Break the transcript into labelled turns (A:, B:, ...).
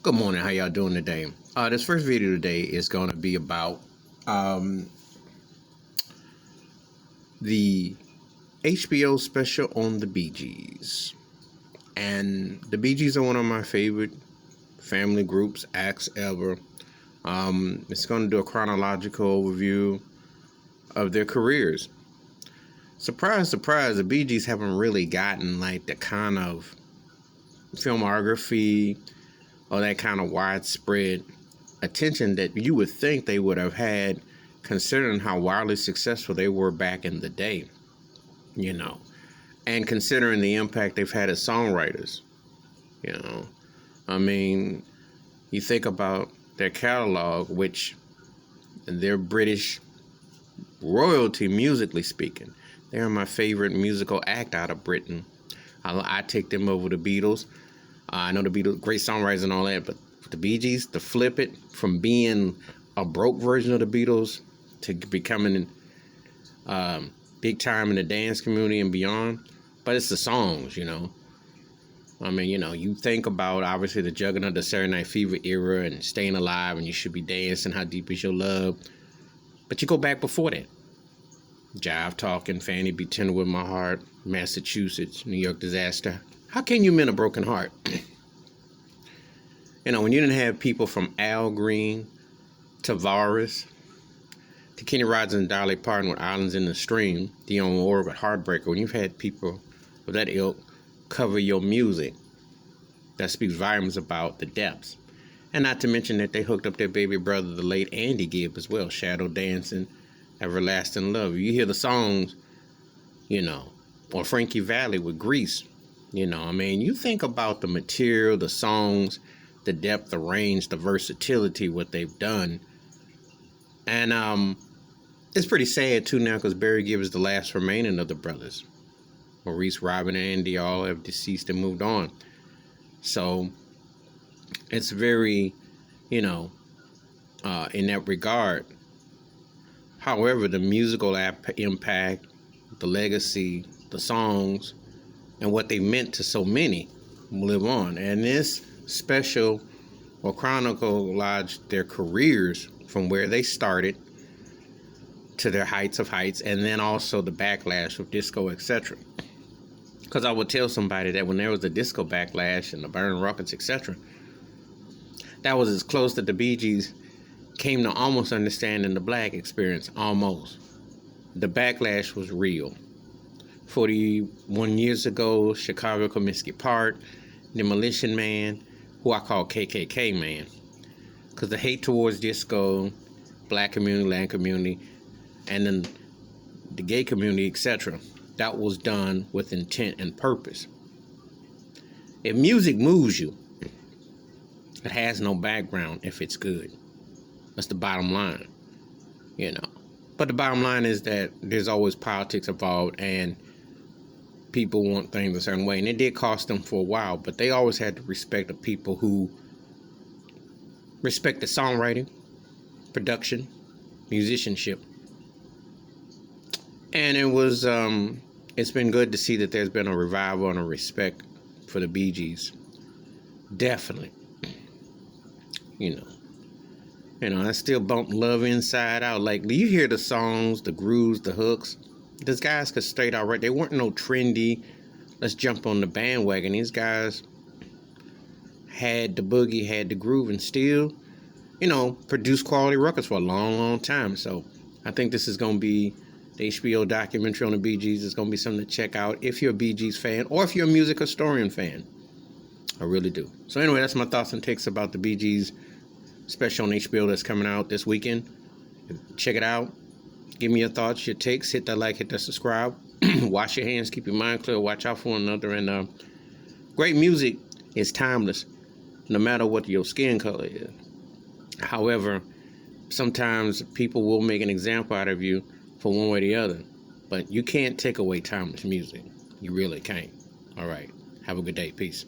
A: Good morning. How y'all doing today? This first video today is going to be about the HBO special on the Bee Gees. And the Bee Gees are one of my favorite family groups, acts ever. It's going to do a chronological overview of their careers. Surprise, surprise, the Bee Gees haven't really gotten like the kind of filmography or that kind of widespread attention that you would think they would have had, considering how wildly successful they were back in the day, and considering the impact they've had as songwriters. I mean, you think about their catalog, which they're British royalty, musically speaking. They're my favorite musical act out of Britain. I take them over the Beatles. I know the Beatles, great songwriters and all that, but the Bee Gees, to flip it from being a broke version of the Beatles to becoming big time in the dance community and beyond. But it's the songs, I mean, you think about, obviously, the juggernaut, the Saturday Night Fever era and Staying Alive and You Should Be Dancing, How Deep Is Your Love. But you go back before that. Jive Talking, Fanny Be Tender With My Heart, Massachusetts, New York Disaster. How can you mend a broken heart? When you didn't have people from Al Green to Varus to Kenny Rogers and Dolly Parton with Islands in the Stream, Dionne Warwick with Heartbreaker, when you've had people of that ilk cover your music, that speaks volumes about the depths. And not to mention that they hooked up their baby brother, the late Andy Gibb, as well, Shadow Dancing, Everlasting Love. You hear the songs, or Frankie Valli with Grease. You think about the material, the songs, the depth, the range, the versatility, what they've done. And it's pretty sad, too, now, because Barry Gibb is the last remaining of the brothers. Maurice, Robin, and Andy all have deceased and moved on. So it's very, in that regard. However, the musical impact, the legacy, the songs, and what they meant to so many live on. And this special will chronicleize their careers from where they started to their heights of heights, and then also the backlash of disco, etc. Because I would tell somebody that when there was the disco backlash and the Burning Rockets, etc., that was as close that the Bee Gees came to almost understanding the black experience, almost. The backlash was real. 41 years ago, Chicago Comiskey Park, Demolition Man, who I call KKK Man, because the hate towards disco, black community, land community, and then the gay community, etc., that was done with intent and purpose. If music moves you, it has no background if it's good. That's the bottom line, But the bottom line is that there's always politics involved, and people want things a certain way. And it did cost them for a while, but they always had to respect the people who respect the songwriting, production, musicianship. And it was, it's been good to see that there's been a revival and a respect for the Bee Gees. Definitely. I still bump Love Inside Out. Like, you hear the songs, the grooves, the hooks. These guys could straight out right. They weren't no trendy, let's jump on the bandwagon. These guys had the boogie, had the groove, and still, produced quality records for a long, long time. So I think this is going to be, the HBO documentary on the Bee Gees is going to be something to check out if you're a Bee Gees fan or if you're a music historian fan. I really do. So anyway, that's my thoughts and takes about the Bee Gees special on HBO that's coming out this weekend. Check it out. Give me your thoughts, your takes. Hit that like, hit that subscribe. Wash your hands, keep your mind clear, watch out for one another. And great music is timeless, no matter what your skin color is. However, sometimes people will make an example out of you for one way or the other. But you can't take away timeless music. You really can't. All right. Have a good day. Peace.